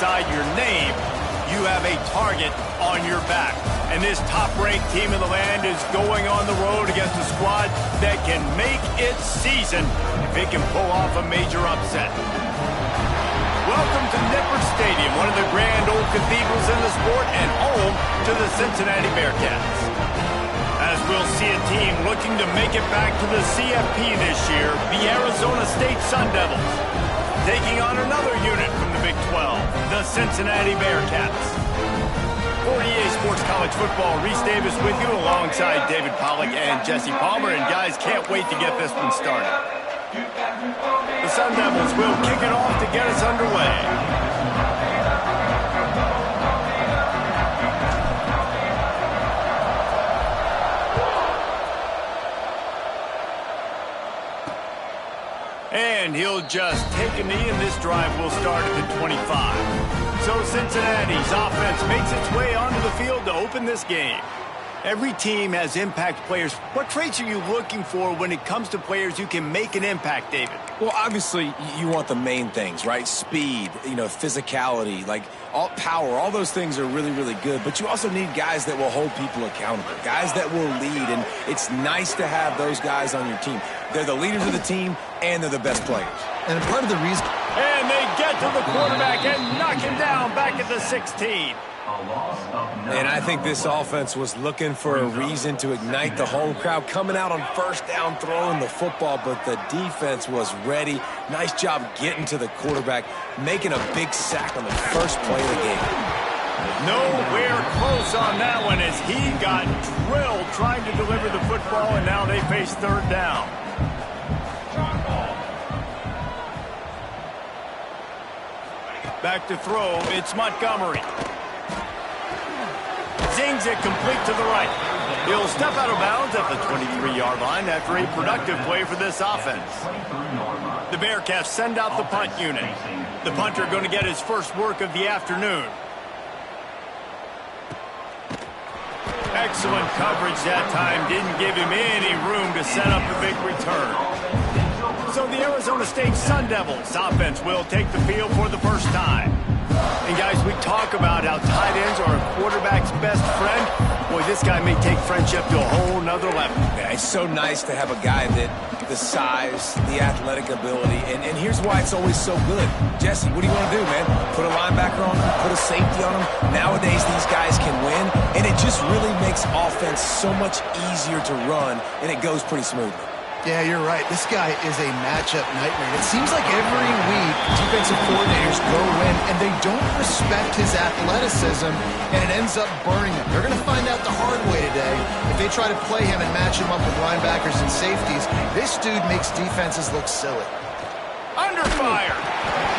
alongside your name, you have a target on your back. And this top-ranked team in the land is going on the road against a squad that can make its season if it can pull off a major upset. Welcome to Nippert Stadium, one of the grand old cathedrals in the sport and home to the Cincinnati Bearcats. As we'll see a team looking to make it back to the CFP this year, the Arizona State Sun Devils, taking on another unit from the Big 12, the Cincinnati Bearcats. For EA Sports College Football, Reese Davis with you alongside David Pollack and Jesse Palmer, and guys, can't wait to get this one started. The Sun Devils will kick it off to get us underway. And he'll just take a knee, and this drive will start at the 25. So Cincinnati's offense makes its way onto the field to open this game. Every team has impact players. What traits are you looking for when it comes to players who can make an impact, David? Well, obviously, you want the main things, right? Speed, physicality, power. All those things are really, really good. But you also need guys that will hold people accountable, guys that will lead. And it's nice to have those guys on your team. They're the leaders of the team, and they're the best players. And part of the reason... And they get to the quarterback and knock him down back at the 16. And I think this offense was looking for a reason to ignite the home crowd, coming out on first down, throwing the football, but the defense was ready. Nice job getting to the quarterback, making a big sack on the first play of the game. Nowhere close on that one as he got drilled trying to deliver the football, and now they face third down. Back to throw, it's Montgomery. Zings it complete to the right. He'll step out of bounds at the 23-yard line after a productive play for this offense. The Bearcats send out the punt unit. The punter going to get his first work of the afternoon. Excellent coverage that time. Didn't give him any room to set up a big return. So the Arizona State Sun Devils offense will take the field for the first time. And guys, we talk about how tight ends are a quarterback's best friend. Boy, this guy may take friendship to a whole nother level. Yeah, it's so nice to have a guy that the size, the athletic ability, and here's why it's always so good. Jesse, what do you want to do, man? Put a linebacker on him, put a safety on him. Nowadays, these guys can win, and it just really makes offense so much easier to run, and it goes pretty smoothly. Yeah, you're right. This guy is a matchup nightmare. It seems like every week defensive coordinators go in and they don't respect his athleticism, and it ends up burning them. They're going to find out the hard way today. If they try to play him and match him up with linebackers and safeties, this dude makes defenses look silly. Under fire.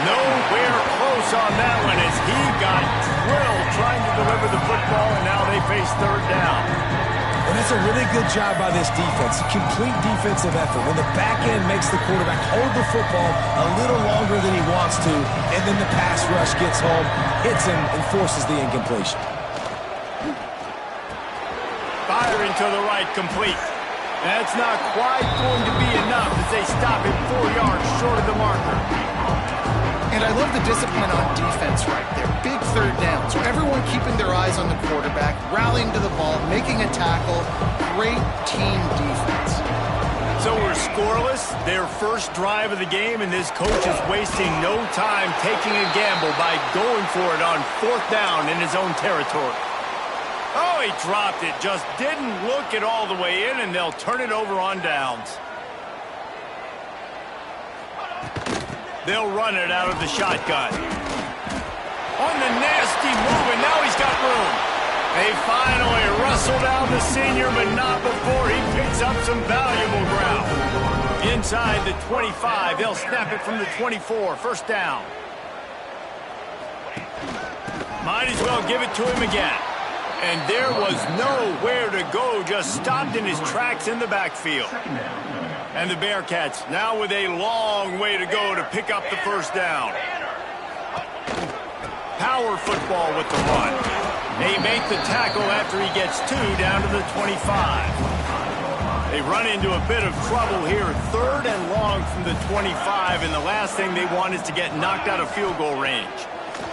Nowhere close on that one as he got drilled trying to deliver the football, and now they face third down. And that's a really good job by this defense. Complete defensive effort. When the back end makes the quarterback hold the football a little longer than he wants to, and then the pass rush gets home, hits him, and forces the incompletion. Firing to the right, complete. That's not quite going to be enough as they stop him 4 yards short of the marker. And I love the discipline on defense right there. Big third downs. Everyone keeping their eyes on the quarterback, rallying to the ball, making a tackle. Great team defense. So we're scoreless. Their first drive of the game, and this coach is wasting no time taking a gamble by going for it on fourth down in his own territory. Oh, he dropped it. Just didn't look it all the way in, and they'll turn it over on downs. They'll run it out of the shotgun. On the nasty move, and now he's got room. They finally wrestle down the senior, but not before he picks up some valuable ground. Inside the 25, they'll snap it from the 24, first down. Might as well give it to him again. And there was nowhere to go, just stopped in his tracks in the backfield. And the Bearcats now with a long way to go to pick up the first down. Power football with the run. They make the tackle after he gets 2 down to the 25. They run into a bit of trouble here, 3rd and long from the 25, and the last thing they want is to get knocked out of field goal range.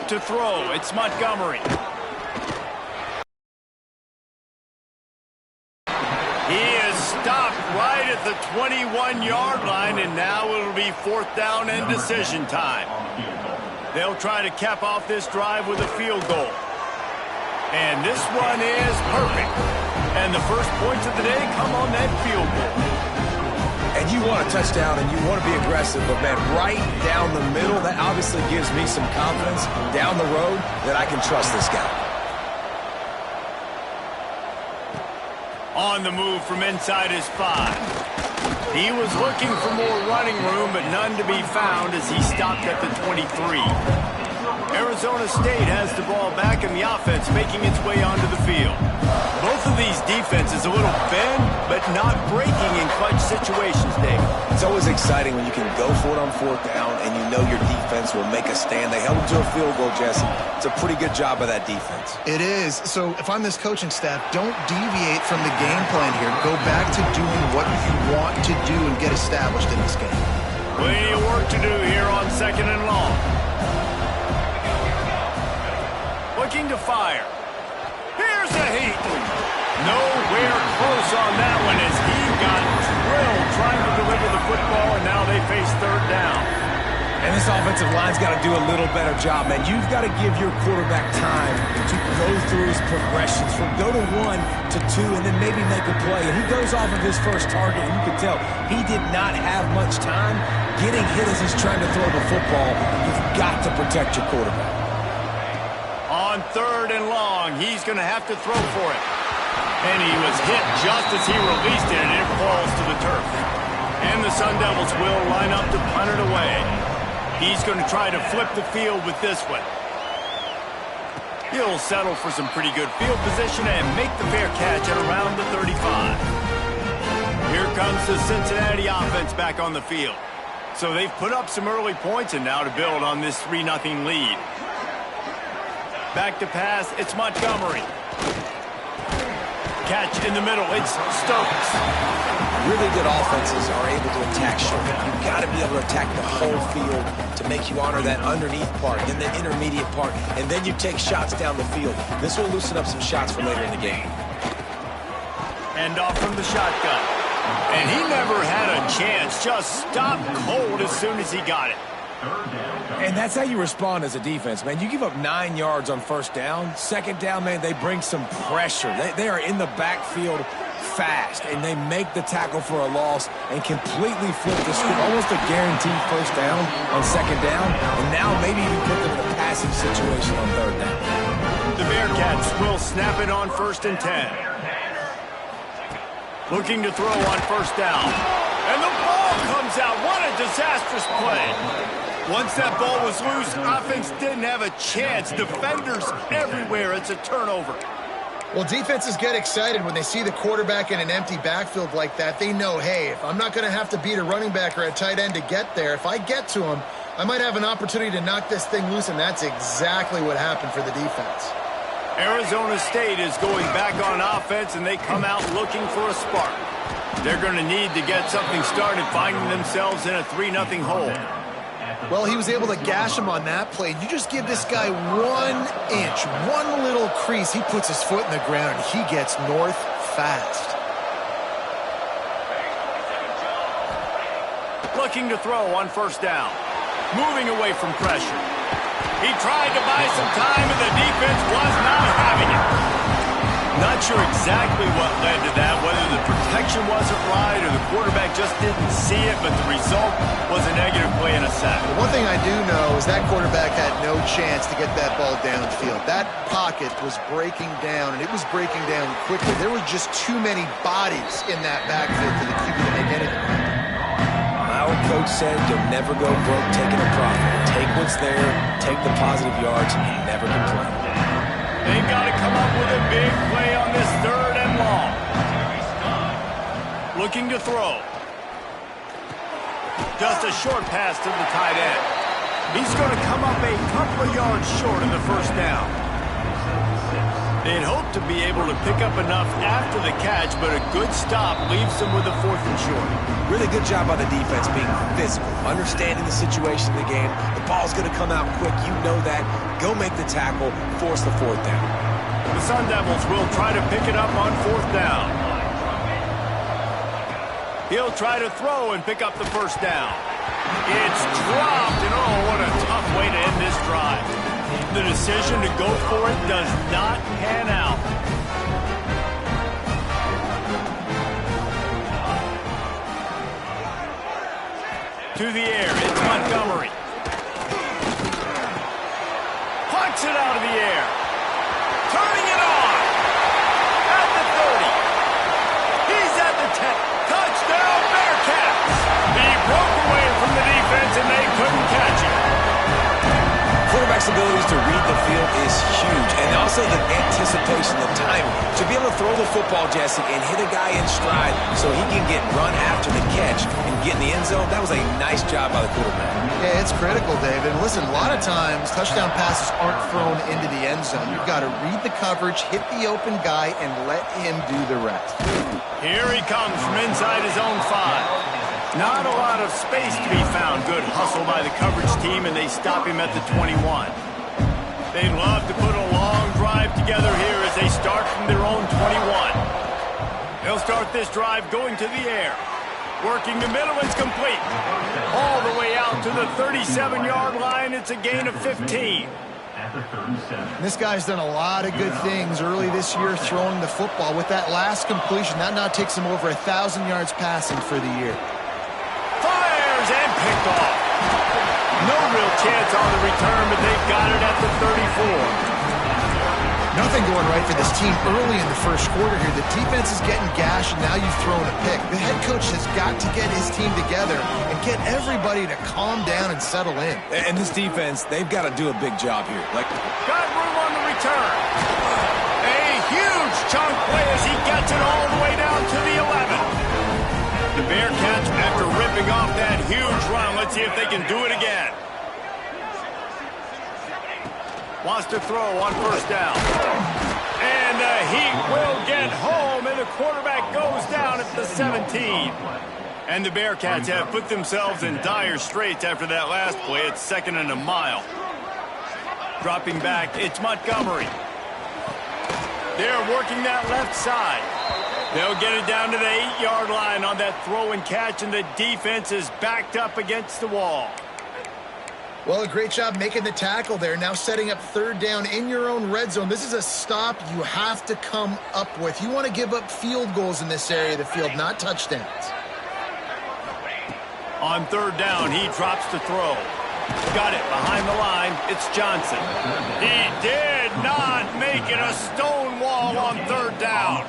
To throw, it's Montgomery. He is stopped right at the 21-yard line, and now it'll be 4th down and decision time. They'll try to cap off this drive with a field goal. And this one is perfect. And the first points of the day come on that field goal. And you want a touchdown and you want to be aggressive, but man, right down the middle, that obviously gives me some confidence down the road that I can trust this guy. On the move from inside his 5. He was looking for more running room, but none to be found as he stopped at the 23. Arizona State has the ball back in the offense, making its way onto the field. Both of these defenses a little bend, but not breaking in clutch situations, Dave. It's always exciting when you can go for it on 4th down and you know your defense will make a stand. They held them to a field goal, Jesse. It's a pretty good job by that defense. It is. So if I'm this coaching staff, don't deviate from the game plan here. Go back to doing what you want to do and get established in this game. Plenty of work to do here on 2nd and long. Looking to fire. Here's a heat. Nowhere close on that one as he got drilled trying to deliver the football, and now they face 3rd down. And this offensive line's got to do a little better job, man. You've got to give your quarterback time to go through his progressions from go to 1 to 2 and then maybe make a play. And he goes off of his first target, and you can tell he did not have much time getting hit as he's trying to throw the football. You've got to protect your quarterback. On 3rd and long, he's going to have to throw for it. And he was hit just as he released it, and it falls to the turf. And the Sun Devils will line up to punt it away. He's going to try to flip the field with this one. He'll settle for some pretty good field position and make the fair catch at around the 35. Here comes the Cincinnati offense back on the field. So they've put up some early points, and now to build on this 3-0 lead. Back to pass, it's Montgomery. Catch in the middle, it's Stokes. Really good offenses are able to attack short. You've got to be able to attack the whole field to make you honor that underneath part, then the intermediate part, and then you take shots down the field. This will loosen up some shots for later in the game. And off from the shotgun. And he never had a chance, just stopped cold as soon as he got it. And that's how you respond as a defense, man. You give up 9 yards on 1st down. 2nd down, man, they bring some pressure. They are in the backfield fast, and they make the tackle for a loss and completely flip the script. Almost a guaranteed 1st down on 2nd down, and now maybe even put them in a passing situation on 3rd down. The Bearcats will snap it on 1st and 10. Looking to throw on 1st down. And the ball comes out. What a disastrous play. Once that ball was loose, offense didn't have a chance. Defenders everywhere. It's a turnover. Well, defenses get excited when they see the quarterback in an empty backfield like that. They know, hey, if I'm not going to have to beat a running back or a tight end to get there, if I get to him, I might have an opportunity to knock this thing loose, and that's exactly what happened for the defense. Arizona State is going back on offense, and they come out looking for a spark. They're going to need to get something started, finding themselves in a 3-0 hole. Well, he was able to gash him on that play. You just give this guy 1 inch, one little crease, he puts his foot in the ground, and he gets north fast. Looking to throw on 1st down. Moving away from pressure. He tried to buy some time, and the defense was not having it. Not sure exactly what led to that, whether the protection wasn't right or the quarterback just didn't see it, but the result was a negative play and a sack. The one thing I do know is that quarterback had no chance to get that ball downfield. That pocket was breaking down, and it was breaking down quickly. There were just too many bodies in that backfield for the QB to make anything. Our coach said you'll never go broke taking a profit. Take what's there, take the positive yards, and never complain. They've got to come up with a big play on this 3rd and long. Looking to throw. Just a short pass to the tight end. He's going to come up a couple of yards short in the 1st down. They'd hope to be able to pick up enough after the catch, but a good stop leaves them with a 4th and short. Really good job by the defense being physical, understanding the situation in the game. The ball's going to come out quick. You know that. Go make the tackle, force the 4th down. The Sun Devils will try to pick it up on 4th down. He'll try to throw and pick up the 1st down. It's dropped, and oh, what a tough way to end this drive. The decision to go for it does not pan out. To the air, it's Montgomery. Punts it out of the air. Turning it on. At the 30. He's at the 10. Touchdown, Bearcats. He broke away from the defense, and they couldn't catch him. Quarterback's abilities to read the field is huge, and also the anticipation, the timing. To be able to throw the football, Jesse, and hit a guy in stride so he can get run after the catch and get in the end zone, that was a nice job by the quarterback. Yeah, it's critical, David. And listen, a lot of times touchdown passes aren't thrown into the end zone. You've got to read the coverage, hit the open guy, and let him do the rest. Here he comes from inside his own 5. Not a lot of space to be found. Good hustle by the coverage team, and they stop him at the 21. They'd love to put a long drive together here as they start from their own 21. They'll start this drive going to the air. Working the middle, it's complete. All the way out to the 37-yard line. It's a gain of 15. This guy's done a lot of good things early this year throwing the football. With that last completion, that now takes him over 1,000 yards passing for the year. Fires and picked off. No real chance on the return, but they've got it at the 34. Nothing going right for this team early in the first quarter here. The defense is getting gashed, and now you've thrown a pick. The head coach has got to get his team together and get everybody to calm down and settle in. And this defense, they've got to do a big job here. Got room on the return. A huge chunk play as he gets it all the way down to the 11. The Bearcats, after ripping off that huge run, let's see if they can do it again. Wants to throw on 1st down. And the Heat will get home, and the quarterback goes down at the 17. And the Bearcats have put themselves in dire straits after that last play. It's 2nd and a mile. Dropping back, it's Montgomery. They're working that left side. They'll get it down to the 8-yard line on that throw and catch, and the defense is backed up against the wall. Well, a great job making the tackle there. Now setting up 3rd down in your own red zone. This is a stop you have to come up with. You want to give up field goals in this area of the field, not touchdowns. On 3rd down, he drops the throw. Got it behind the line. It's Johnson. He did not make it a stone wall on 3rd down.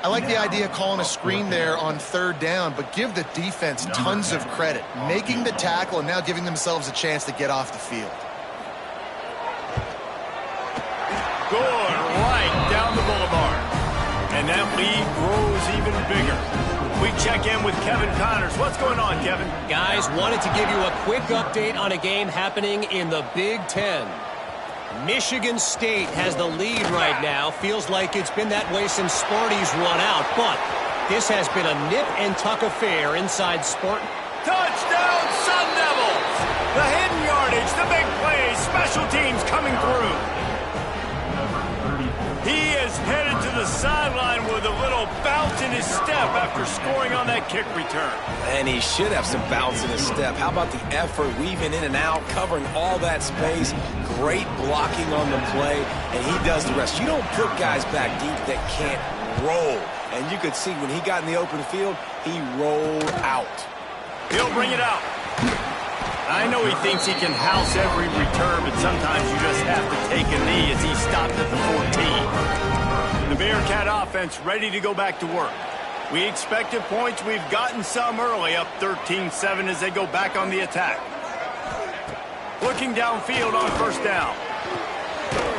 I like the idea of calling a screen there on 3rd down, but give the defense tons of credit. Making the tackle and now giving themselves a chance to get off the field. Good right down the boulevard. And that lead grows even bigger. We check in with Kevin Connors. What's going on, Kevin? Guys, wanted to give you a quick update on a game happening in the Big Ten. Michigan State has the lead right now. Feels like it's been that way since Sparty's run out, but this has been a nip-and-tuck affair inside Spartan. Touchdown, Sun Devils! The hidden yardage, the big plays, special teams coming through. He is headed to the sideline with a little bounce in his step after scoring on that kick return. And he should have some bounce in his step. How about the effort, weaving in and out, covering all that space, great blocking on the play, and he does the rest. You don't put guys back deep that can't roll. And you could see when he got in the open field, he rolled out. He'll bring it out. I know he thinks he can house every return, but sometimes you just have to take a knee as he stopped at the 14. The Bearcat offense ready to go back to work. We expected points. We've gotten some early, up 13-7 as they go back on the attack. Looking downfield on 1st down.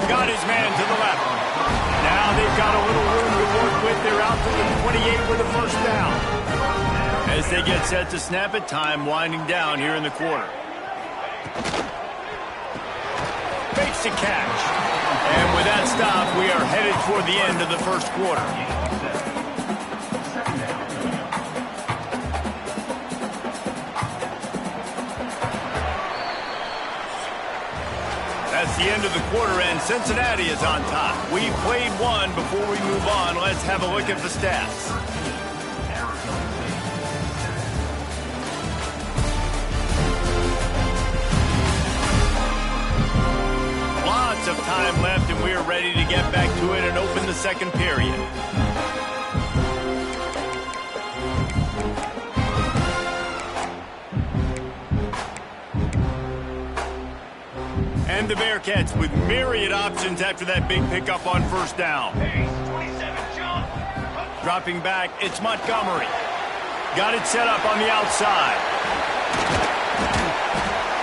Got his man to the left. Now they've got a little room to work with. They're out to the 28 with a 1st down. As they get set to snap it, time winding down here in the quarter. Fakes a catch. And with that stop, we are headed toward the end of the first quarter. That's the end of the quarter, and Cincinnati is on top. We played one. Before we move on, let's have a look at the stats. Lots of time left, and we are ready to get back to it and open the second period. And the Bearcats with myriad options after that big pickup on first down. Dropping back, it's Montgomery. Got it set up on the outside.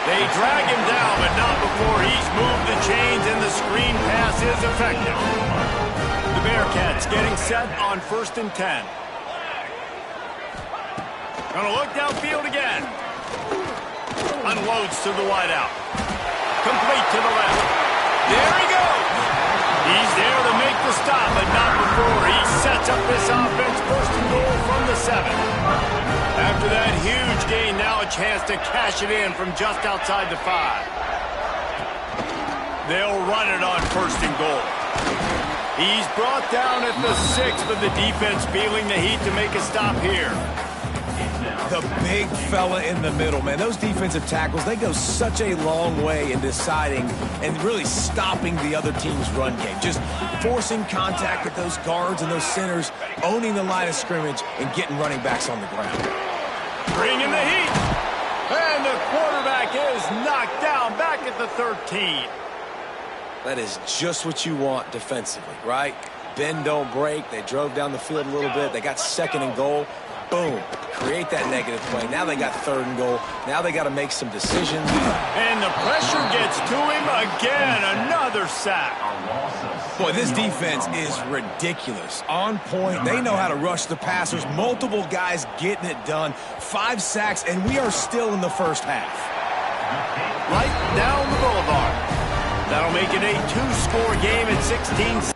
They drag him down, but not before he's moved the chains, and the screen pass is effective. The Bearcats getting set on 1st and 10. Gonna look downfield again. Unloads to the wideout. Complete to the left. There he goes. He's there to make the stop, but not before he sets up this offense. 1st and goal from the 7. After that huge gain, now a chance to cash it in from just outside the 5. They'll run it on 1st and goal. He's brought down at the 6, but the defense feeling the heat to make a stop here. The big fella in the middle, man. Those defensive tackles, they go such a long way in deciding and really stopping the other team's run game. Just forcing contact with those guards and those centers, owning the line of scrimmage, and getting running backs on the ground. Bringing the heat. And the quarterback is knocked down back at the 13. That is just what you want defensively, right? Bend, don't break. They drove down the field a little bit. They got 2nd and goal. Boom. Create that negative play. Now they got 3rd and goal. Now they got to make some decisions. And the pressure gets to him again. Another sack. Boy, this defense is ridiculous. On point. They know how to rush the passers. Multiple guys getting it done. 5 sacks, and we are still in the first half. Right down the boulevard. That'll make it a 2-score game at 16.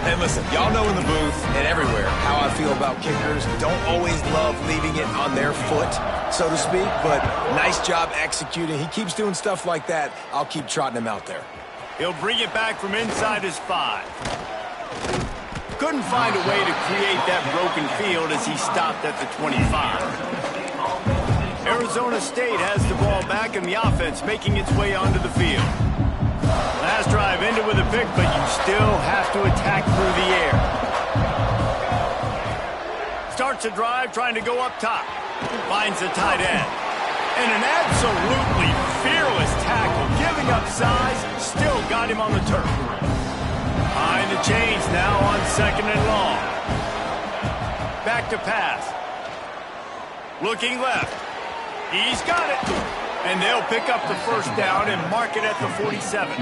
And listen, y'all know in the booth and everywhere how I feel about kickers. Don't always love leaving it on their foot, so to speak, but nice job executing. He keeps doing stuff like that. I'll keep trotting him out there. He'll bring it back from inside his 5. Couldn't find a way to create that broken field as he stopped at the 25. Arizona State has the ball back in the offense, making its way onto the field. Last drive ended with a pick, but you still have to attack through the air. Starts a drive trying to go up top. Finds the tight end. And an absolutely fearless tackle, giving up size, still got him on the turf. Behind the chains now on 2nd and long. Back to pass. Looking left. He's got it. And they'll pick up the 1st down and mark it at the 47.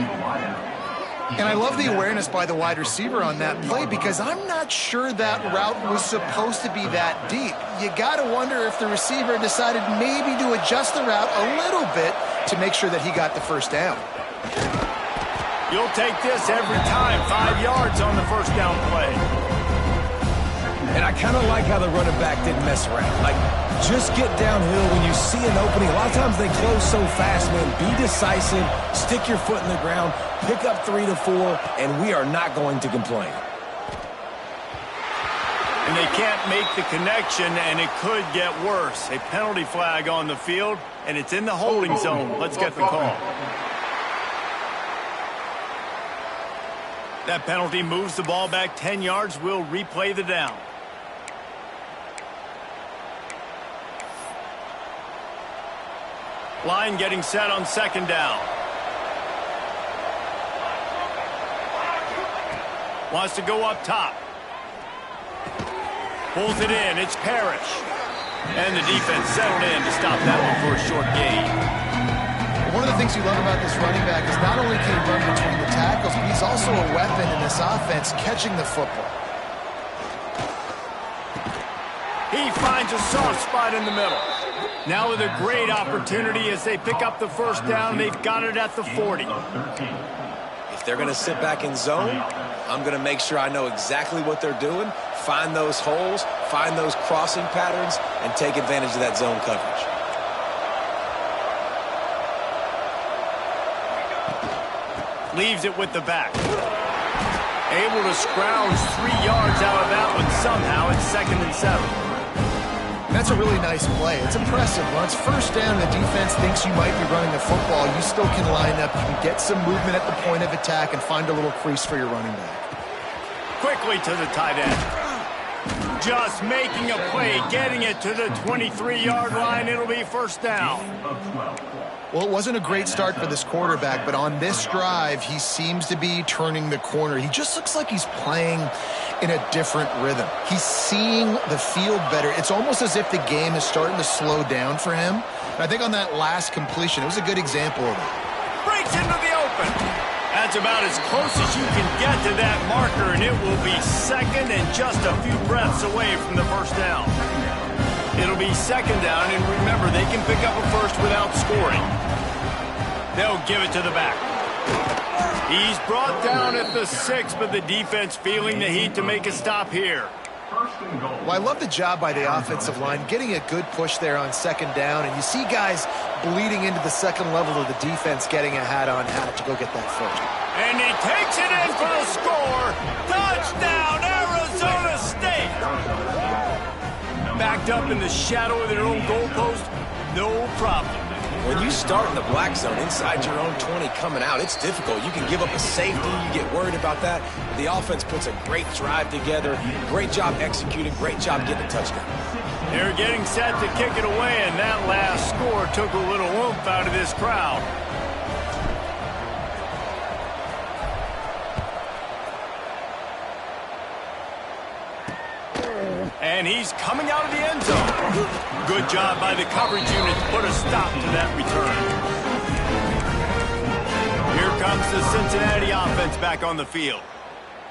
And I love the awareness by the wide receiver on that play because I'm not sure that route was supposed to be that deep. You got to wonder if the receiver decided maybe to adjust the route a little bit to make sure that he got the 1st down. You'll take this every time. 5 yards on the 1st down play. And I kind of like how the running back didn't mess around. Like, just get downhill when you see an opening. A lot of times they close so fast, man. Be decisive, stick your foot in the ground, pick up 3 to 4, and we are not going to complain. And they can't make the connection, and it could get worse. A penalty flag on the field, and it's in the holding zone. Let's get the call. That penalty moves the ball back 10 yards. We'll replay the down. Line getting set on second down. Wants to go up top. Pulls it in. It's Parrish. And the defense settled in to stop that one for a short gain. One of the things you love about this running back is not only can he run between the tackles, but he's also a weapon in this offense catching the football. He finds a soft spot in the middle. Now with a great opportunity as they pick up the first down. They've got it at the 40. If they're going to sit back in zone, I'm going to make sure I know exactly what they're doing, find those holes, find those crossing patterns, and take advantage of that zone coverage. Leaves it with the back. Able to scrounge 3 yards out of that one somehow. It's 2nd and 7. That's a really nice play. It's impressive. Once first down, the defense thinks you might be running the football. You still can line up. You can get some movement at the point of attack and find a little crease for your running back. Quickly to the tight end. Just making a play, getting it to the 23-yard line. It'll be first down. Well, it wasn't a great start for this quarterback, but on this drive, he seems to be turning the corner. He just looks like he's playing in a different rhythm. He's seeing the field better. It's almost as if the game is starting to slow down for him. And I think on that last completion, it was a good example of it. Breaks into the open. That's about as close as you can get to that marker, and it will be second and just a few breaths away from the first down. It'll be second down, and remember, they can pick up a first without scoring. They'll give it to the back. He's brought down at the 6, but the defense feeling the heat to make a stop here. Well, I love the job by the offensive line, getting a good push there on second down, and you see guys bleeding into the second level of the defense getting a hat-on-hat to go get that first. And he takes it in for the score. Touchdown, Arizona State! Backed up in the shadow of their own goalpost, no problem. When you start in the black zone inside your own 20 coming out, it's difficult. You can give up a safety. You get worried about that. The offense puts a great drive together. Great job executing. Great job getting a touchdown. They're getting set to kick it away, and that last score took a little oomph out of this crowd. And he's coming out of the end zone. Good job by the coverage unit to put a stop to that return. Here comes the Cincinnati offense back on the field.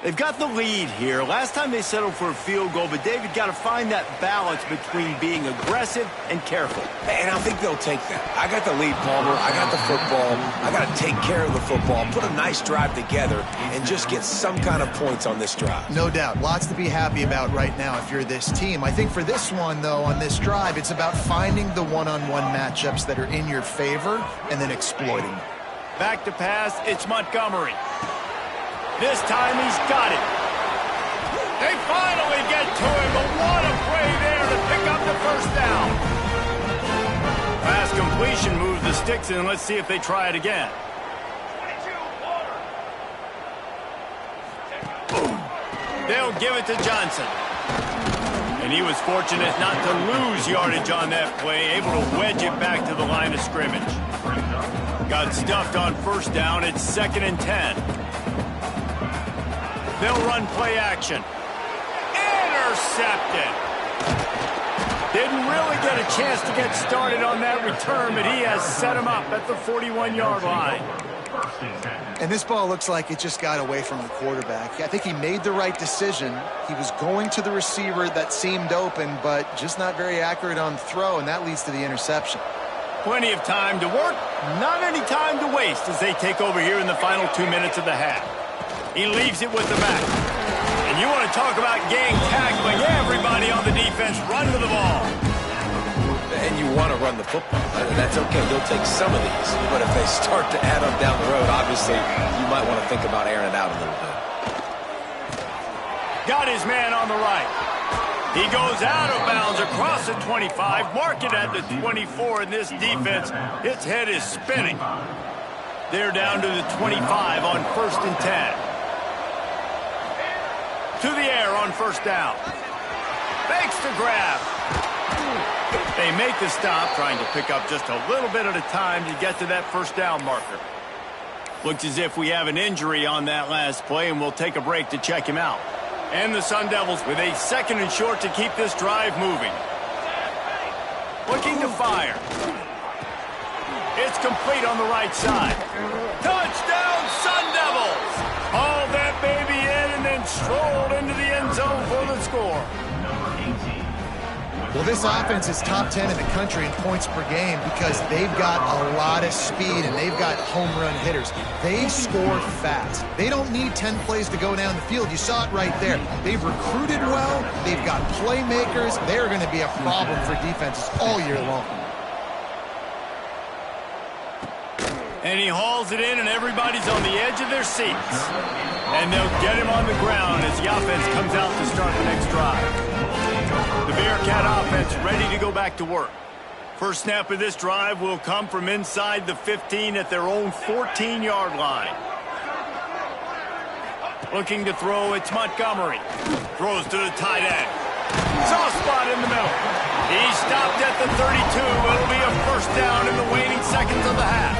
They've got the lead here. Last time they settled for a field goal, but David got to find that balance between being aggressive and careful. And I think they'll take that. I got the lead, Palmer. I got the football. I got to take care of the football, put a nice drive together, and just get some kind of points on this drive. No doubt. Lots to be happy about right now if you're this team. I think for this one, though, on this drive, it's about finding the one-on-one matchups that are in your favor and then exploiting them. Back to pass, it's Montgomery. This time he's got it. They finally get to him, but what a play there to pick up the first down. Pass completion moves the sticks in. Let's see if they try it again. They'll give it to Johnson. And he was fortunate not to lose yardage on that play, able to wedge it back to the line of scrimmage. Got stuffed on first down. It's 2nd and 10. They'll run play action. Intercepted. Didn't really get a chance to get started on that return, but he has set him up at the 41-yard line. And this ball looks like it just got away from the quarterback. I think he made the right decision. He was going to the receiver that seemed open, but just not very accurate on the throw, and that leads to the interception. Plenty of time to work, not any time to waste as they take over here in the final 2 minutes of the half. He leaves it with the back. And you want to talk about gang tackling. Everybody on the defense run to the ball. And you want to run the football. That's okay. You'll take some of these. But if they start to add up down the road, obviously, you might want to think about airing it out a little bit. Got his man on the right. He goes out of bounds across the 25, mark it at the 24, and this defense, its head is spinning. They're down to the 25 on 1st and 10. To the air on 1st down. Fakes the grab. They make the stop, trying to pick up just a little bit at a time to get to that 1st down marker. Looks as if we have an injury on that last play, and we'll take a break to check him out. And the Sun Devils with a 2nd and short to keep this drive moving. Looking to fire. It's complete on the right side. Touchdown, Sun Devils! Hauled that baby in and then strolled into the end zone for the score. Well, this offense is top 10 in the country in points per game because they've got a lot of speed and they've got home run hitters. They score fast. They don't need 10 plays to go down the field. You saw it right there. They've recruited well. They've got playmakers. They're going to be a problem for defenses all year long. And he hauls it in, and everybody's on the edge of their seats. And they'll get him on the ground as the offense comes out to start the next drive. The Bearcat offense ready to go back to work. First snap of this drive will come from inside the 15 at their own 14-yard line. Looking to throw, it's Montgomery. Throws to the tight end. Soft spot in the middle. He stopped at the 32. It'll be a 1st down in the waning seconds of the half.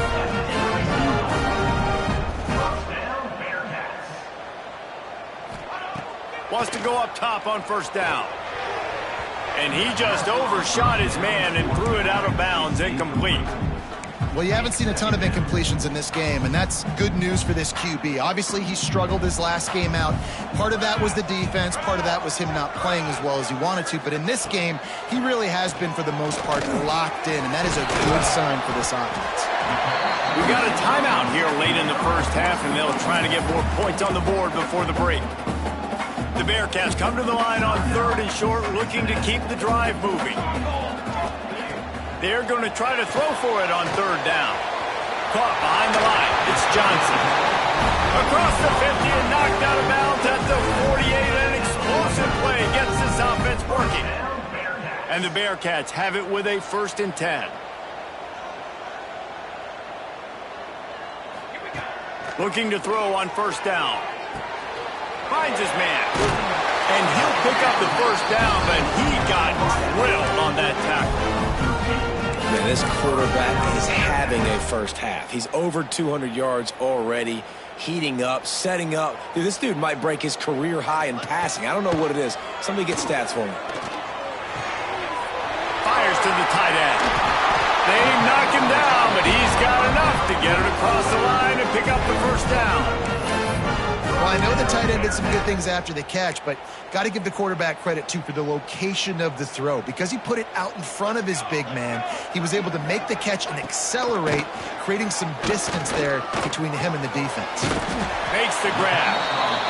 Wants to go up top on 1st down. And he just overshot his man and threw it out of bounds, incomplete. Well, you haven't seen a ton of incompletions in this game, and that's good news for this QB. Obviously, he struggled his last game out. Part of that was the defense. Part of that was him not playing as well as he wanted to. But in this game, he really has been, for the most part, locked in, and that is a good sign for this offense. We got a timeout here late in the 1st half, and they'll try to get more points on the board before the break. The Bearcats come to the line on 3rd and short, looking to keep the drive moving. They're going to try to throw for it on 3rd down. Caught behind the line. It's Johnson. Across the 50 and knocked out of bounds at the 48. An explosive play gets this offense working. And the Bearcats have it with a 1st and 10. Looking to throw on 1st down. Finds his man. And he'll pick up the 1st down, but he got drilled on that tackle. Man, this quarterback is having a 1st half. He's over 200 yards already, heating up, setting up. Dude, this dude might break his career high in passing. I don't know what it is. Somebody get stats for him. Fires to the tight end. They knock him down, but he's got enough to get it across the line and pick up the 1st down. Well, I know the tight end did some good things after the catch, but got to give the quarterback credit, too, for the location of the throw. Because he put it out in front of his big man, he was able to make the catch and accelerate, creating some distance there between him and the defense. Makes the grab.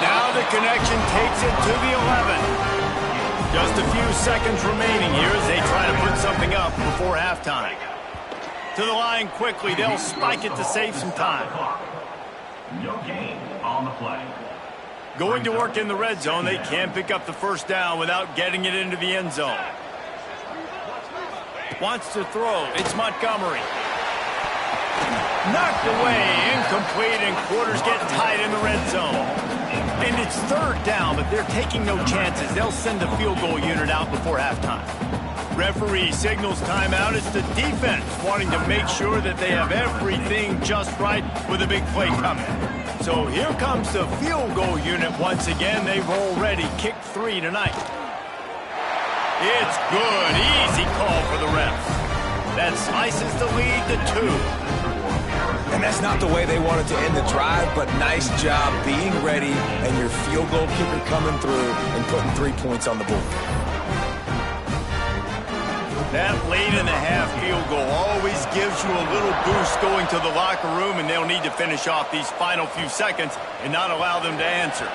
Now the connection takes it to the 11. Just a few seconds remaining here as they try to put something up before halftime. To the line quickly. They'll spike it to save some time. No gain on the play. Going to work in the red zone, they can't pick up the 1st down without getting it into the end zone. Wants to throw. It's Montgomery. Knocked away, incomplete, and quarters get tied in the red zone. And it's 3rd down, but they're taking no chances. They'll send the field goal unit out before halftime. Referee signals timeout. It's the defense wanting to make sure that they have everything just right with a big play coming. So here comes the field goal unit once again. They've already kicked 3 tonight. It's good. Easy call for the refs. That slices the lead to 2. And that's not the way they wanted to end the drive, but nice job being ready and your field goal kicker coming through and putting 3 points on the board. That late-in-the-half field goal always gives you a little boost going to the locker room, and they'll need to finish off these final few seconds and not allow them to answer.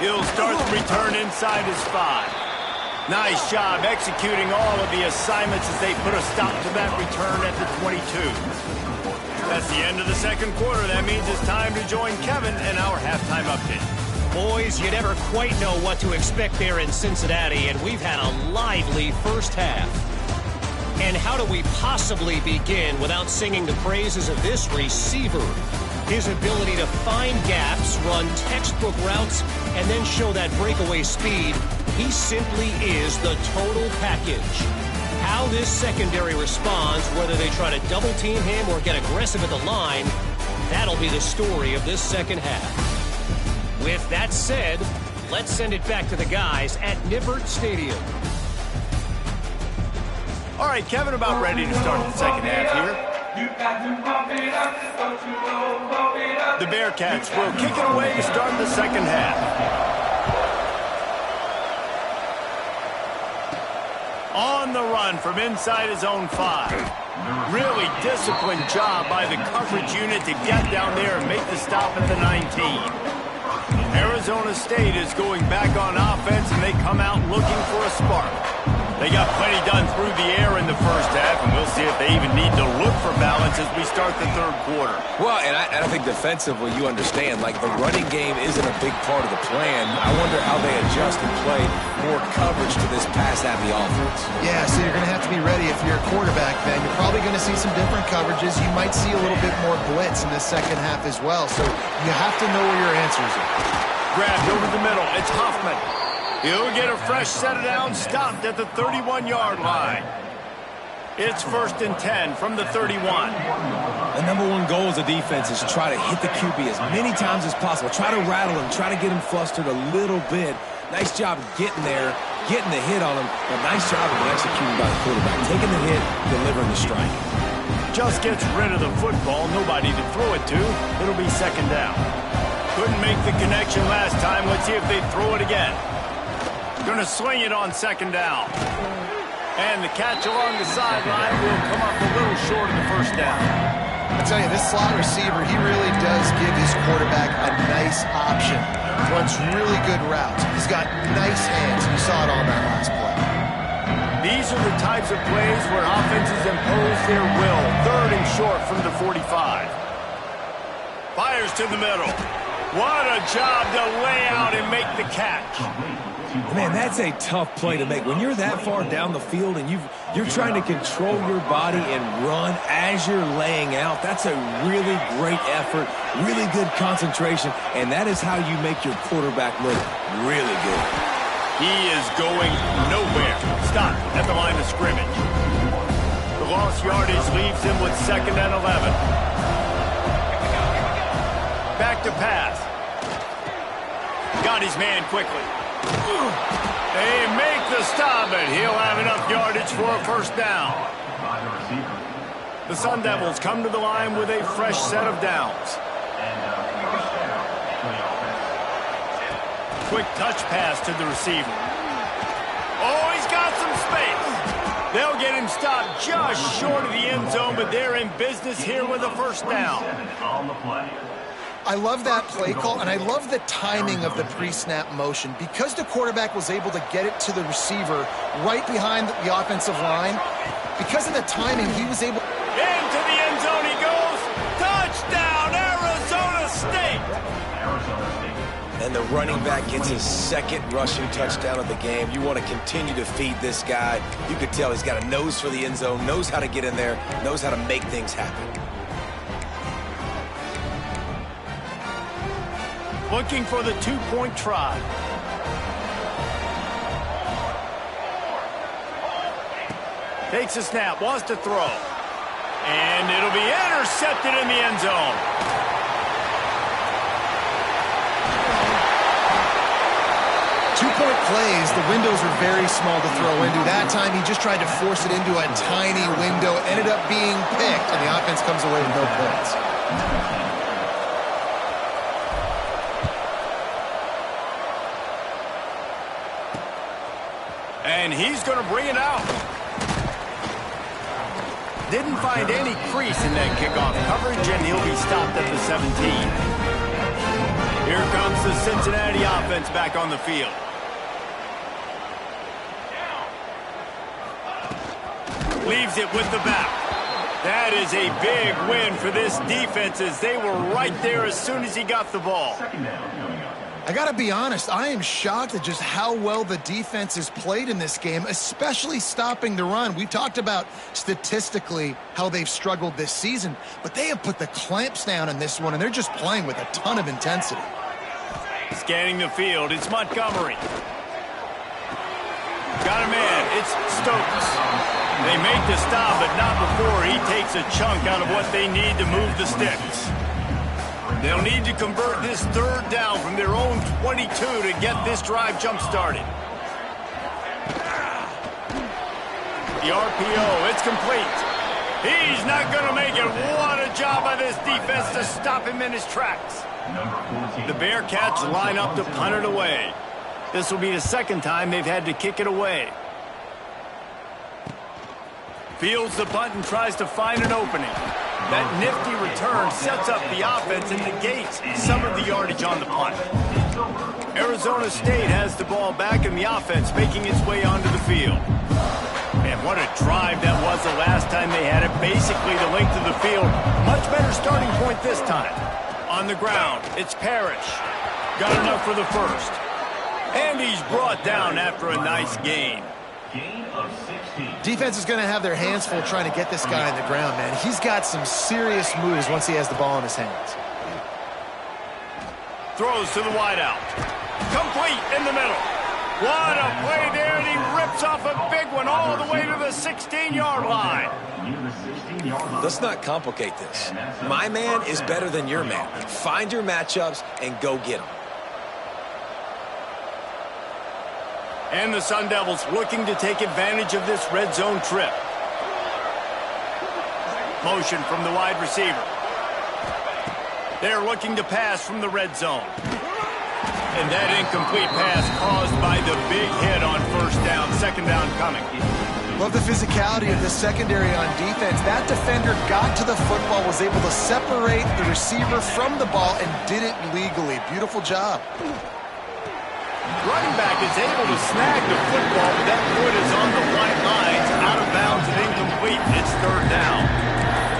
He'll start the return inside his 5. Nice job executing all of the assignments as they put a stop to that return at the 22. That's the end of the 2nd quarter. That means it's time to join Kevin in our halftime update. Boys, you never quite know what to expect there in Cincinnati, and we've had a lively first half. And how do we possibly begin without singing the praises of this receiver? His ability to find gaps, run textbook routes, and then show that breakaway speed. He simply is the total package. How this secondary responds, whether they try to double-team him or get aggressive at the line, that'll be the story of this second half. With that said, let's send it back to the guys at Nippert Stadium. All right, Kevin, about ready to start the second half here. The Bearcats will kick it away to start the second half. On the run from inside his own 5. Really disciplined job by the coverage unit to get down there and make the stop at the 19. Arizona State is going back on offense, and they come out looking for a spark. They got plenty done through the air in the first half, and we'll see if they even need to look for balance as we start the third quarter. Well, and I think defensively, you understand, like the running game isn't a big part of the plan. I wonder how they adjust and play more coverage to this pass-happy offense. Yeah, so you're going to have to be ready if you're a quarterback then. You're probably going to see some different coverages. You might see a little bit more blitz in the second half as well, so you have to know where your answers are. Grabbed over the middle. It's Huffman. He'll get a fresh set of downs, stopped at the 31-yard line. It's 1st and 10 from the 31. The number one goal as a defense is try to hit the QB as many times as possible. Try to rattle him. Try to get him flustered a little bit. Nice job getting there, getting the hit on him, but nice job of executing by the quarterback. Taking the hit, delivering the strike. Just gets rid of the football. Nobody to throw it to. It'll be 2nd down. Couldn't make the connection last time. Let's see if they throw it again. Going to swing it on 2nd down. And the catch along the sideline will come up a little short of the 1st down. I tell you, this slot receiver, he really does give his quarterback a nice option. Runs really good routes. He's got nice hands. You saw it on that last play. These are the types of plays where offenses impose their will. 3rd and short from the 45. Fires to the middle. What a job to lay out and make the catch. Man, that's a tough play to make. When you're that far down the field and you're trying to control your body and run as you're laying out, that's a really great effort, really good concentration, and that is how you make your quarterback look really good. He is going nowhere. Stopped at the line of scrimmage. The lost yardage leaves him with 2nd and 11. Back to pass. Got his man quickly. They make the stop, and he'll have enough yardage for a 1st down. The Sun Devils come to the line with a fresh set of downs. Quick touch pass to the receiver. Oh, he's got some space. They'll get him stopped just short of the end zone, but they're in business here with a 1st down. I love that play call, and I love the timing of the pre-snap motion. Because the quarterback was able to get it to the receiver right behind the offensive line, because of the timing, he was able... Into the end zone he goes. Touchdown, Arizona State! And the running back gets his 2nd rushing touchdown of the game. You want to continue to feed this guy. You could tell he's got a nose for the end zone, knows how to get in there, knows how to make things happen. Looking for the 2-point try. Takes a snap, wants to throw. And it'll be intercepted in the end zone. Two-point plays, the windows are very small to throw into. That time he just tried to force it into a tiny window, ended up being picked, and the offense comes away with no points. And he's going to bring it out. Didn't find any crease in that kickoff coverage, and he'll be stopped at the 17. Here comes the Cincinnati offense back on the field. Leaves it with the back. That is a big win for this defense as they were right there as soon as he got the ball. I got to be honest, I am shocked at just how well the defense has played in this game, especially stopping the run. We talked about statistically how they've struggled this season, but they have put the clamps down in this one, and they're just playing with a ton of intensity. Scanning the field, it's Montgomery. Got a man, it's Stokes. They make the stop, but not before he takes a chunk out of what they need to move the sticks. They'll need to convert this third down from their own 22 to get this drive jump-started. The RPO, it's complete. He's not going to make it. What a job by this defense to stop him in his tracks. The Bearcats line up to punt it away. This will be the second time they've had to kick it away. Fields the punt and tries to find an opening. That nifty return sets up the offense and negates some of the yardage on the punt. Arizona State has the ball back in the offense, making its way onto the field. Man, what a drive that was the last time they had it. Basically the length of the field. Much better starting point this time. On the ground, it's Parrish. Got enough for the first. And he's brought down after a nice gain. Defense is going to have their hands full trying to get this guy on the ground, man. He's got some serious moves once he has the ball in his hands. Throws to the wideout. Complete in the middle. What a play there, and he rips off a big one all the way to the 16-yard line. Let's not complicate this. My man is better than your man. Find your matchups and go get them. And the Sun Devils looking to take advantage of this red zone trip. Motion from the wide receiver. They're looking to pass from the red zone. And that incomplete pass caused by the big hit on first down. Second down coming. Love the physicality of the secondary on defense. That defender got to the football, was able to separate the receiver from the ball, and did it legally. Beautiful job. Running back is able to snag the football, but that foot is on the white lines, out of bounds and incomplete. It's third down.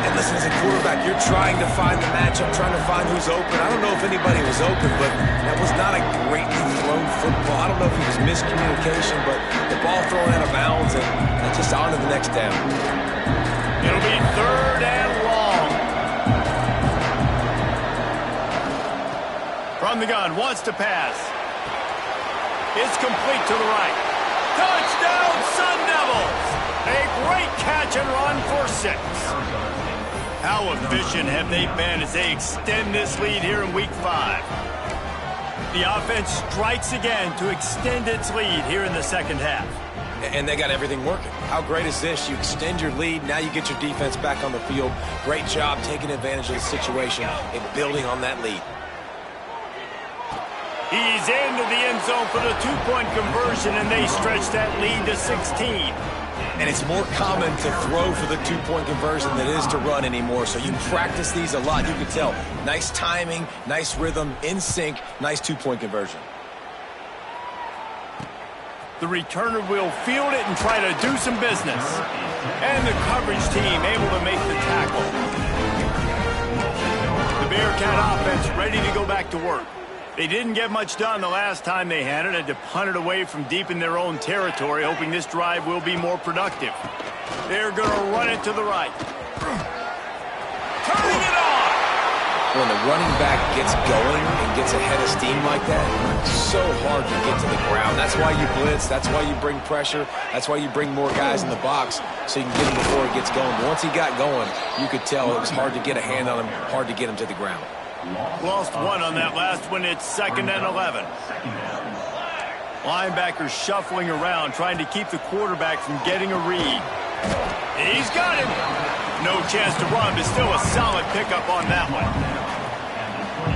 And listen, as a quarterback, you're trying to find the matchup, trying to find who's open. I don't know if anybody was open, but that was not a great thrown football. I don't know if it was miscommunication, but the ball thrown out of bounds and just on to the next down. It'll be third and long. From the gun, wants to pass. It's complete to the right. Touchdown, Sun Devils! A great catch and run for 6. How efficient have they been as they extend this lead here in Week 5? The offense strikes again to extend its lead here in the second half. And they got everything working. How great is this? You extend your lead, now you get your defense back on the field. Great job taking advantage of the situation and building on that lead. He's into the end zone for the two-point conversion, and they stretch that lead to 16. And it's more common to throw for the two-point conversion than it is to run anymore. So you practice these a lot. You can tell. Nice timing, nice rhythm, in sync, nice two-point conversion. The returner will field it and try to do some business. And the coverage team able to make the tackle. The Bearcat offense ready to go back to work. They didn't get much done the last time they had it. Had to punt it away from deep in their own territory, hoping this drive will be more productive. They're going to run it to the right. Turning it on! When the running back gets going and gets ahead of steam like that, it's so hard to get to the ground. That's why you blitz. That's why you bring pressure. That's why you bring more guys in the box so you can get him before he gets going. But once he got going, you could tell it was hard to get a hand on him, hard to get him to the ground. Lost one on that last one. It's 2nd and 11. Linebackers shuffling around, trying to keep the quarterback from getting a read. He's got him. No chance to run, but still a solid pickup on that one.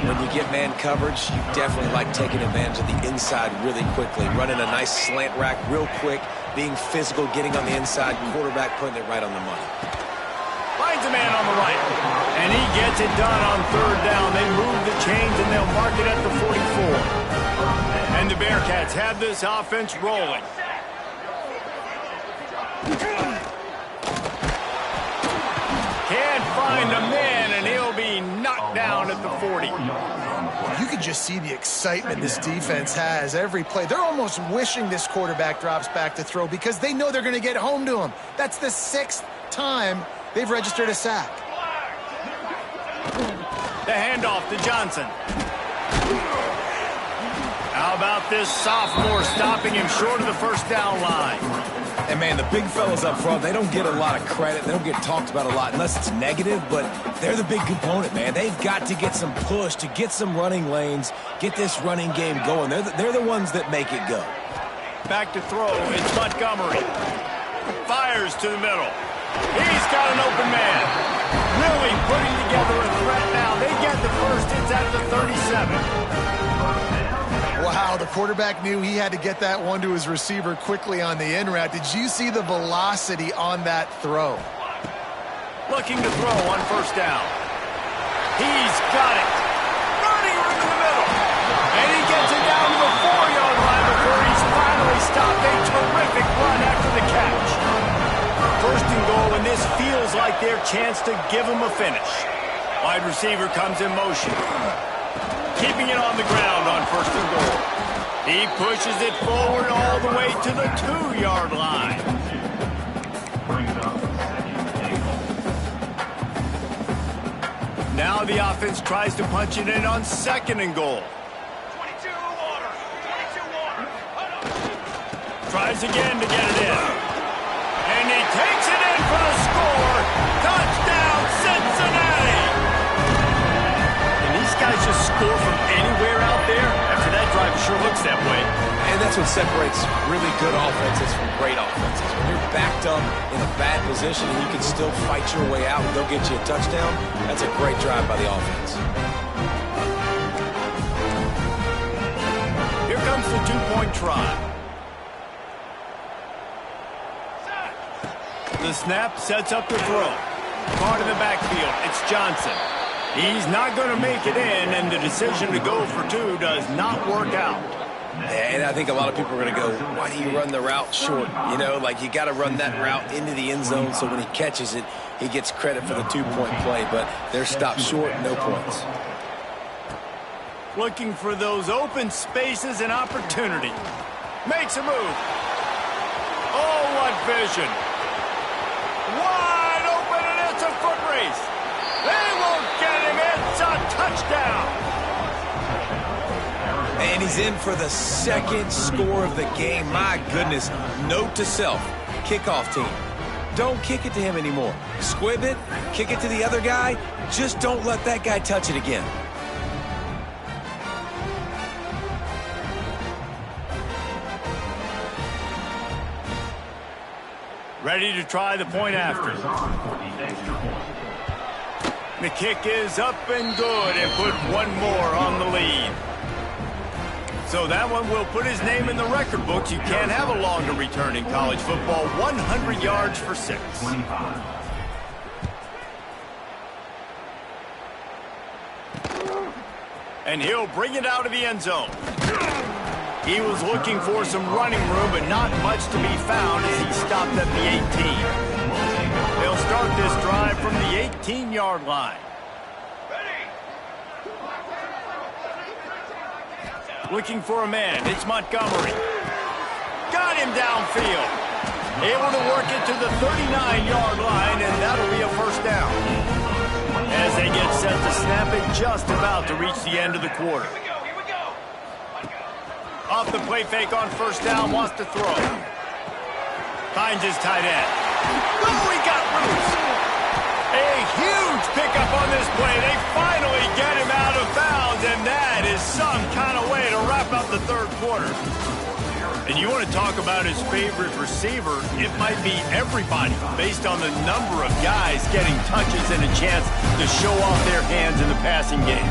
When you get man coverage, you definitely like taking advantage of the inside really quickly. Running a nice slant rack real quick, being physical, getting on the inside, quarterback putting it right on the money. Finds a man on the right, and he gets it done on third down. They move the chains, and they'll mark it at the 44. And the Bearcats have this offense rolling. Can't find a man, and he'll be knocked down at the 40. You could just see the excitement this defense has every play. They're almost wishing this quarterback drops back to throw because they know they're going to get home to him. That's the 6th time they've registered a sack. The handoff to Johnson. How about this sophomore stopping him short of the first down line? And, man, the big fellas up front, they don't get a lot of credit. They don't get talked about a lot unless it's negative, but they're the big component, man. They've got to get some push, to get some running lanes, get this running game going. They're the ones that make it go. Back to throw. It's Montgomery. Fires to the middle. He's got an open man. Really putting together a threat now. They get the first. It's at the 37. Wow, the quarterback knew he had to get that one to his receiver quickly on the in route. Did you see the velocity on that throw? Looking to throw on first down. He's got it. Running right in the middle. And he gets it down to the 4-yard line before he's finally stopped. A terrific run after the catch. First and goal, and this feels like their chance to give him a finish. Wide receiver comes in motion. Keeping it on the ground on first and goal. He pushes it forward all the way to the 2-yard line. Now the offense tries to punch it in on second and goal. 22 water. 22 water. Tries again to get it in. And he takes it in for the score. Touchdown, Cincinnati! Guys just score from anywhere out there. After that drive, it sure looks that way. And that's what separates really good offenses from great offenses. When you're backed up in a bad position and you can still fight your way out and they'll get you a touchdown, that's a great drive by the offense. Here comes the 2-point try. The snap sets up the throw. Caught in the backfield. It's Johnson. He's not going to make it in, and the decision to go for 2 does not work out. And I think a lot of people are going to go, why do you run the route short? You know, like you got to run that route into the end zone so when he catches it, he gets credit for the 2-point play. But they're stopped short, no points. Looking for those open spaces and opportunity. Makes a move. Oh, what vision. Wide open, and it's a foot race. They won't get him. It's a touchdown. And he's in for the second score of the game. My goodness. Note to self. Kickoff team. Don't kick it to him anymore. Squib it. Kick it to the other guy. Just don't let that guy touch it again. Ready to try the point after. The kick is up and good and put one more on the lead. So that one will put his name in the record books. You can't have a longer return in college football. 100 yards for 6. 25. And he'll bring it out of the end zone. He was looking for some running room, but not much to be found as he stopped at the 18. They'll start this drive from the 18-yard line. Looking for a man. It's Montgomery. Got him downfield. Able to work it to the 39-yard line, and that'll be a first down. As they get set to snap it, just about to reach the end of the quarter. Off the play fake on first down, wants to throw. Finds his tight end. Oh, he got loose. A huge pickup on this play. They finally get him out of bounds, and that is some kind of way to wrap up the third quarter. And you want to talk about his favorite receiver, it might be everybody based on the number of guys getting touches and a chance to show off their hands in the passing game.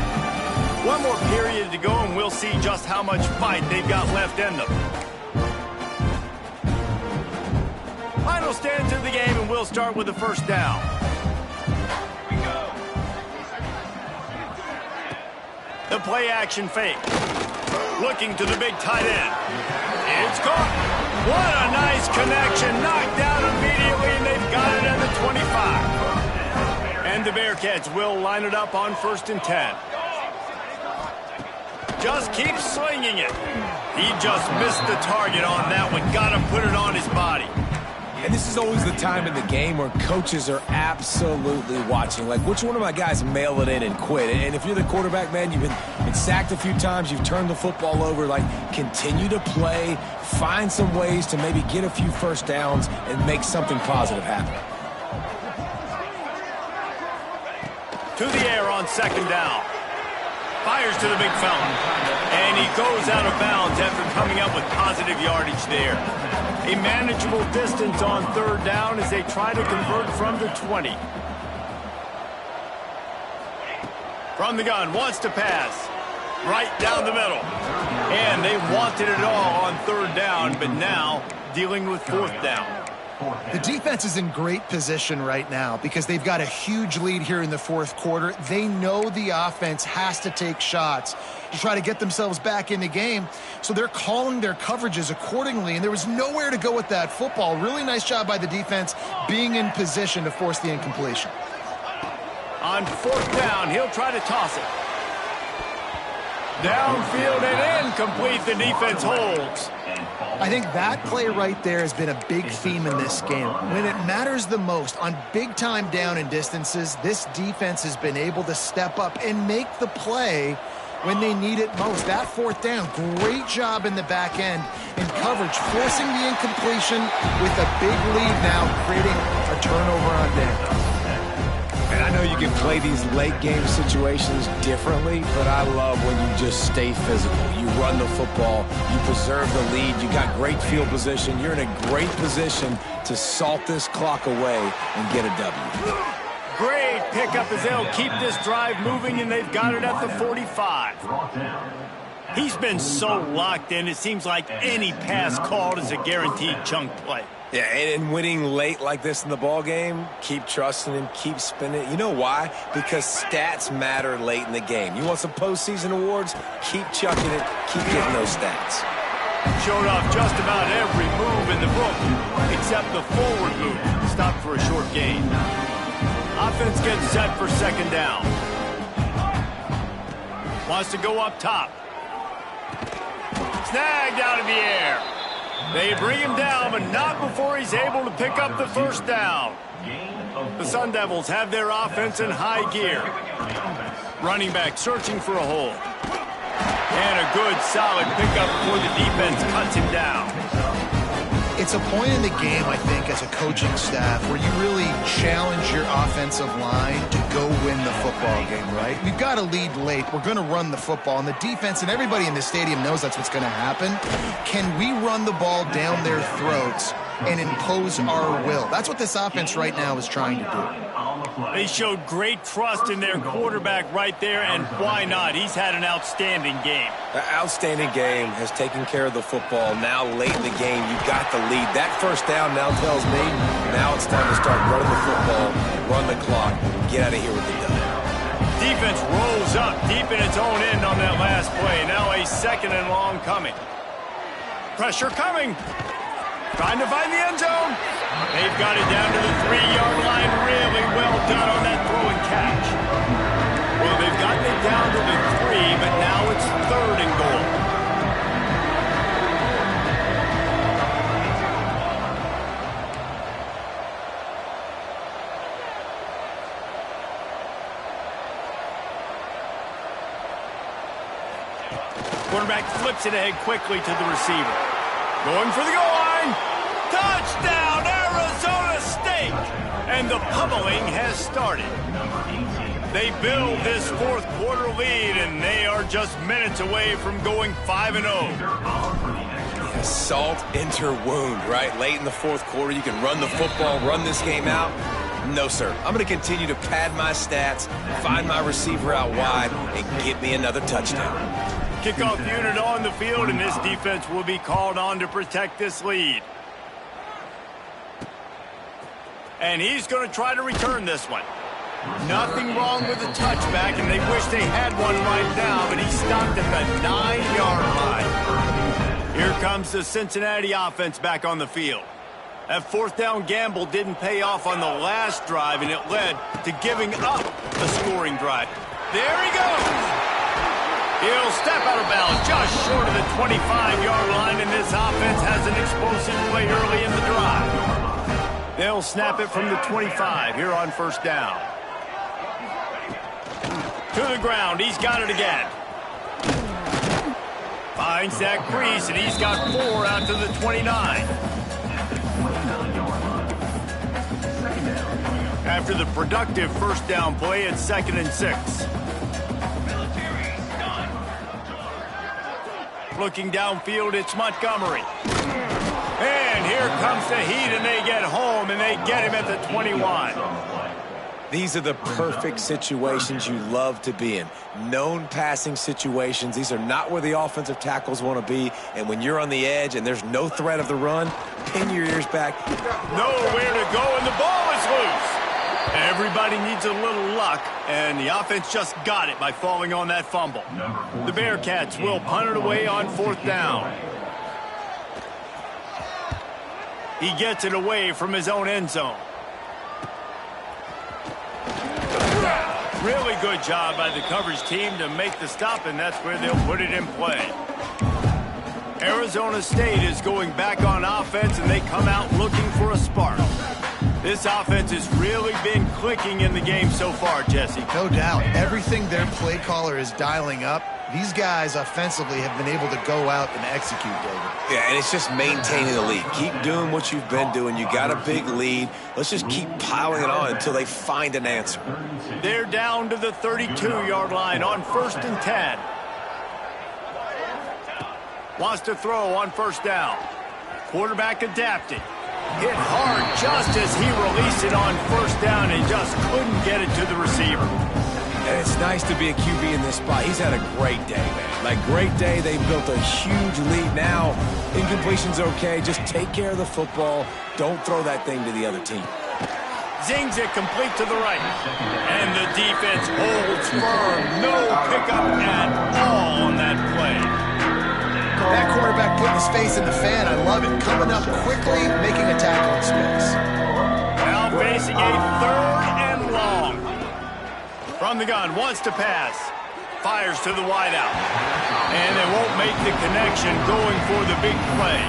One more period to go, and we'll see just how much fight they've got left in them. Final stands of the game, and we'll start with the first down. The play action fake. Looking to the big tight end. It's caught. What a nice connection. Knocked down immediately, and they've got it at the 25. And the Bearcats will line it up on 1st and 10. Just keeps slinging it. He just missed the target on that one. Got to put it on his body. And this is always the time in the game where coaches are absolutely watching. Like, which one of my guys mail it in and quit? And if you're the quarterback, man, you've been sacked a few times, you've turned the football over. Like, continue to play, find some ways to maybe get a few first downs and make something positive happen. To the air on second down. Fires to the big fountain. And he goes out of bounds after coming up with positive yardage there. A manageable distance on third down as they try to convert from the 20. From the gun, wants to pass. Right down the middle. And they wanted it all on third down, but now dealing with fourth down. The defense is in great position right now because they've got a huge lead here in the fourth quarter. They know the offense has to take shots to try to get themselves back in the game, so they're calling their coverages accordingly, and there was nowhere to go with that football. Really nice job by the defense being in position to force the incompletion. On fourth down, he'll try to toss it. Downfield and incomplete. The defense holds. I think that play right there has been a big theme in this game. When it matters the most, on big-time down and distances, this defense has been able to step up and make the play when they need it most. That fourth down, great job in the back end in coverage, forcing the incompletion with a big lead now, creating a turnover on down. And I know you can play these late-game situations differently, but I love when you just stay physical. You run the football, you preserve the lead, you got great field position. You're in a great position to salt this clock away and get a W. Great pickup as they'll keep this drive moving, and they've got it at the 45. He's been so locked in, it seems like any pass called is a guaranteed chunk play. Yeah, and winning late like this in the ball game, keep trusting him, keep spinning. You know why? Because stats matter late in the game. You want some postseason awards? Keep chucking it, keep getting those stats. Showed off just about every move in the book, except the forward move. Stopped for a short gain. Offense gets set for second down. Wants to go up top. Snagged out of the air. They bring him down, but not before he's able to pick up the first down. The Sun Devils have their offense in high gear. Running back searching for a hole. And a good, solid pickup before the defense cuts him down. It's a point in the game, I think, as a coaching staff where you really challenge your offensive line to go win the football game, right? We've got to lead late. We're going to run the football, and the defense and everybody in the stadium knows that's what's going to happen. Can we run the ball down their throats and impose our will? That's what this offense right now is trying to do. They showed great trust in their quarterback right there, and why not? He's had an outstanding game. An outstanding game, has taken care of the football. Now late in the game, you got the lead. That first down now tells me now it's time to start running the football, run the clock, get out of here with the dub. Defense rolls up deep in its own end on that last play. Now a second and long coming. Pressure coming. Trying to find the end zone. They've got it down to the 3-yard line. Really well done on that throw and catch. Well, they've gotten it down to the 3, but now it's third and goal. Quarterback flips it ahead quickly to the receiver. Going for the goal line. Touchdown, Arizona State! And the pummeling has started. They build this fourth quarter lead, and they are just minutes away from going 5-0. Salt into wound, right? Late in the fourth quarter, you can run the football, run this game out. No, sir. I'm going to continue to pad my stats, find my receiver out wide, and get me another touchdown. Kickoff unit on the field, and this defense will be called on to protect this lead. And he's going to try to return this one. Nothing wrong with the touchback, and they wish they had one right now, but he stopped at the 9-yard line. Here comes the Cincinnati offense back on the field. That fourth down gamble didn't pay off on the last drive, and it led to giving up a scoring drive. There he goes. He'll step out of bounds just short of the 25-yard line, and this offense has an explosive play early in the drive. They'll snap it from the 25 here on first down. To the ground. He's got it again. Finds that crease, and he's got 4 out to the 29. After the productive first down play, it's 2nd and 6. Looking downfield, it's Montgomery. And here comes the heat, and they get home, and they get him at the 21. These are the perfect situations you love to be in. Known passing situations. These are not where the offensive tackles want to be. And when you're on the edge and there's no threat of the run, pin your ears back. Nowhere to go, and the ball is loose. Everybody needs a little luck, and the offense just got it by falling on that fumble. The Bearcats will punt it away on 4th down. He gets it away from his own end zone. Really good job by the coverage team to make the stop, and that's where they'll put it in play. Arizona State is going back on offense, and they come out looking for a spark. This offense has really been clicking in the game so far, Jesse. No doubt. Everything their play caller is dialing up, these guys offensively have been able to go out and execute, David. Yeah, and it's just maintaining the lead. Keep doing what you've been doing. You got a big lead. Let's just keep piling it on until they find an answer. They're down to the 32-yard line on 1st and 10. Wants to throw on first down. Quarterback adapted. Hit hard just as he released it on first down and just couldn't get it to the receiver. And it's nice to be a QB in this spot. He's had a great day, man. Like, great day. They built a huge lead. Now, incompletion's okay. Just take care of the football. Don't throw that thing to the other team. Zings it complete to the right. And the defense holds firm. No pickup at all on that play. That quarterback putting his face in the fan, I love it. Coming up quickly, making a tackle in space. Now facing a 3rd and long. From the gun, wants to pass. Fires to the wideout. And they won't make the connection going for the big play.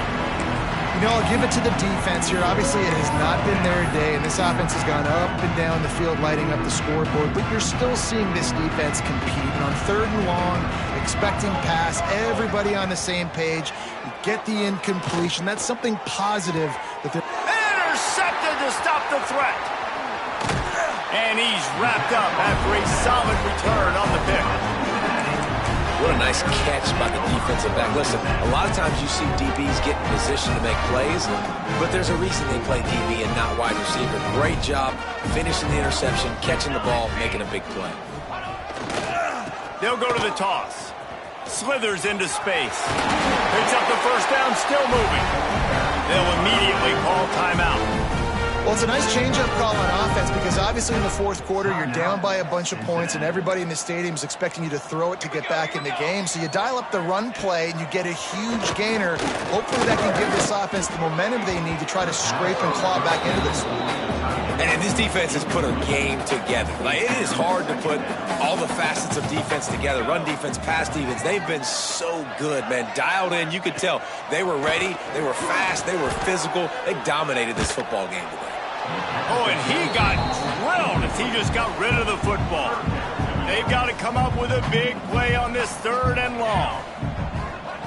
You know, I'll give it to the defense here. Obviously, it has not been their day, and this offense has gone up and down the field, lighting up the scoreboard, but you're still seeing this defense compete. And on 3rd and long, expecting pass, everybody on the same page. You get the incompletion. That's something positive that they're... Intercepted to stop the threat. And he's wrapped up after a solid return on the pick. What a nice catch by the defensive back. Listen, a lot of times you see DBs get in position to make plays, but there's a reason they play DB and not wide receiver. Great job finishing the interception, catching the ball, making a big play. They'll go to the toss. Slithers into space. Picks up the first down, still moving. They'll immediately call timeout. Well, it's a nice change-up call on offense because obviously in the 4th quarter, you're down by a bunch of points and everybody in the stadium is expecting you to throw it to get back in the game. So you dial up the run play and you get a huge gainer. Hopefully that can give this offense the momentum they need to try to scrape and claw back into this one. And this defense has put a game together. Like, it is hard to put all the facets of defense together. Run defense, pass defense. They've been so good, man. Dialed in. You could tell they were ready. They were fast. They were physical. They dominated this football game today. Oh, and he got drilled as he just got rid of the football. They've got to come up with a big play on this 3rd and long.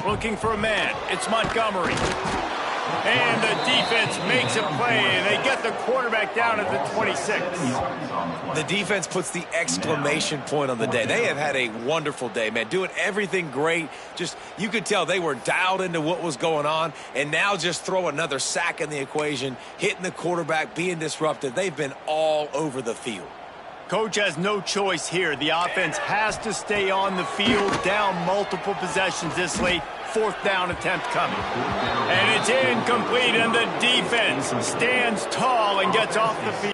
Looking for a man. It's Montgomery. And the defense makes a play, and they get the quarterback down at the 26. The defense puts the exclamation point on the day. They have had a wonderful day, man, doing everything great. Just, you could tell they were dialed into what was going on, and now just throw another sack in the equation, hitting the quarterback, being disruptive. They've been all over the field. Coach has no choice here. The offense has to stay on the field, down multiple possessions this late. 4th down attempt coming. And it's incomplete, and the defense stands tall and gets off the field.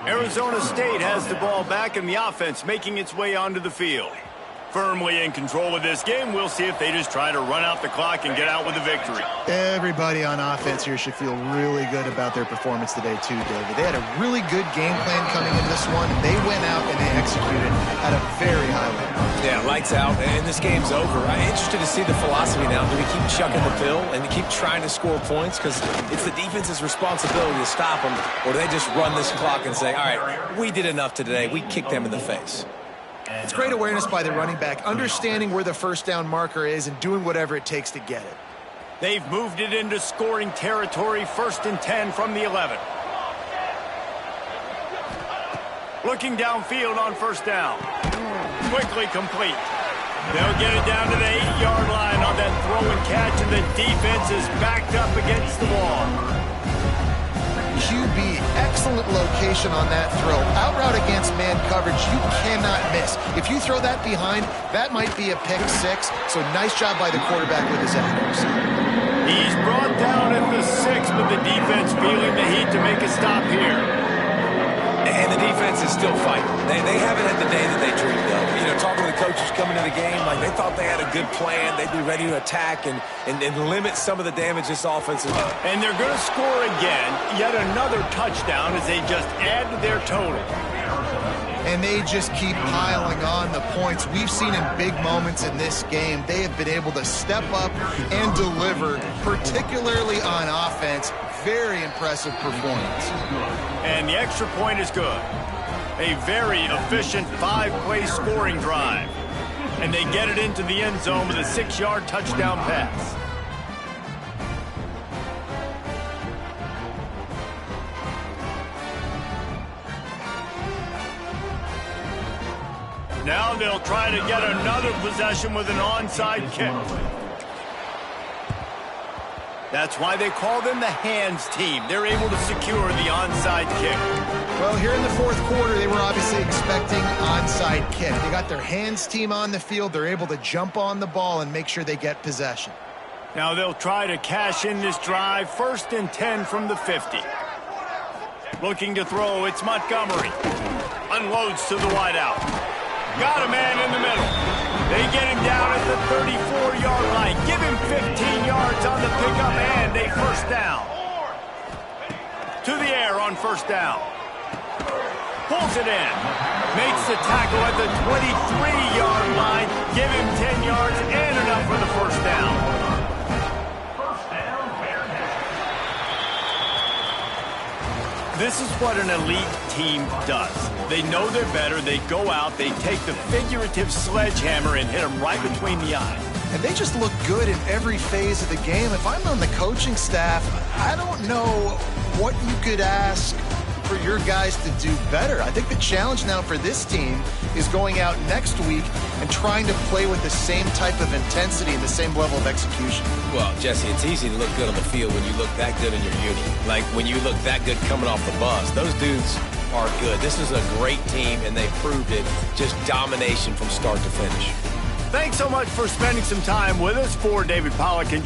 Arizona State has the ball back and the offense making its way onto the field. Firmly in control of this game. We'll see if they just try to run out the clock and get out with a victory. Everybody on offense here should feel really good about their performance today too, David. They had a really good game plan coming in this one. They went out and they executed at a very high level. Yeah, lights out, and this game's over. I'm interested to see the philosophy now. Do we keep chucking the pill and keep trying to score points? Because it's the defense's responsibility to stop them, or do they just run this clock and say, all right, we did enough today. We kicked them in the face. It's great awareness by the running back, understanding where the first down marker is and doing whatever it takes to get it. They've moved it into scoring territory, 1st and 10 from the 11. Looking downfield on 1st down. Quickly complete. They'll get it down to the 8-yard line on that throw and catch, and the defense is backed up against the wall. QB, excellent location on that throw. Out route against man coverage, you cannot miss. If you throw that behind, that might be a pick 6. So nice job by the quarterback with his accuracy. He's brought down at the 6, but the defense feeling the heat to make a stop here. And the defense is still fighting. They haven't had the day that they dreamed of. You know, talking to the coaches coming to the game, like they thought they had a good plan. They'd be ready to attack and limit some of the damage this offense is doing. And they're going to score again. Yet another touchdown as they just add to their total. And they just keep piling on the points. We've seen in big moments in this game, they have been able to step up and deliver, particularly on offense. Very impressive performance. And the extra point is good. A very efficient 5-play scoring drive. And they get it into the end zone with a 6-yard touchdown pass. Now they'll try to get another possession with an onside kick. That's why they call them the hands team. They're able to secure the onside kick. Well, here in the 4th quarter, they were obviously expecting onside kick. They got their hands team on the field. They're able to jump on the ball and make sure they get possession. Now they'll try to cash in this drive. 1st and 10 from the 50. Looking to throw, it's Montgomery. Unloads to the wideout. Got a man in the middle. They get him down at the 34-yard line. Give him 15 yards on the pickup and a 1st down. To the air on 1st down. Pulls it in. Makes the tackle at the 23-yard line. Give him 10 yards and enough for the 1st down. This is what an elite team does. They know they're better. They go out. They take the figurative sledgehammer and hit them right between the eyes. And they just look good in every phase of the game. If I'm on the coaching staff, I don't know what you could ask for your guys to do better. I think the challenge now for this team is going out next week and trying to play with the same type of intensity and the same level of execution. Well, Jesse, it's easy to look good on the field when you look that good in your unit. Like when you look that good coming off the bus. Those dudes are good. This is a great team, and they proved it. Just domination from start to finish. Thanks so much for spending some time with us. For David Pollack and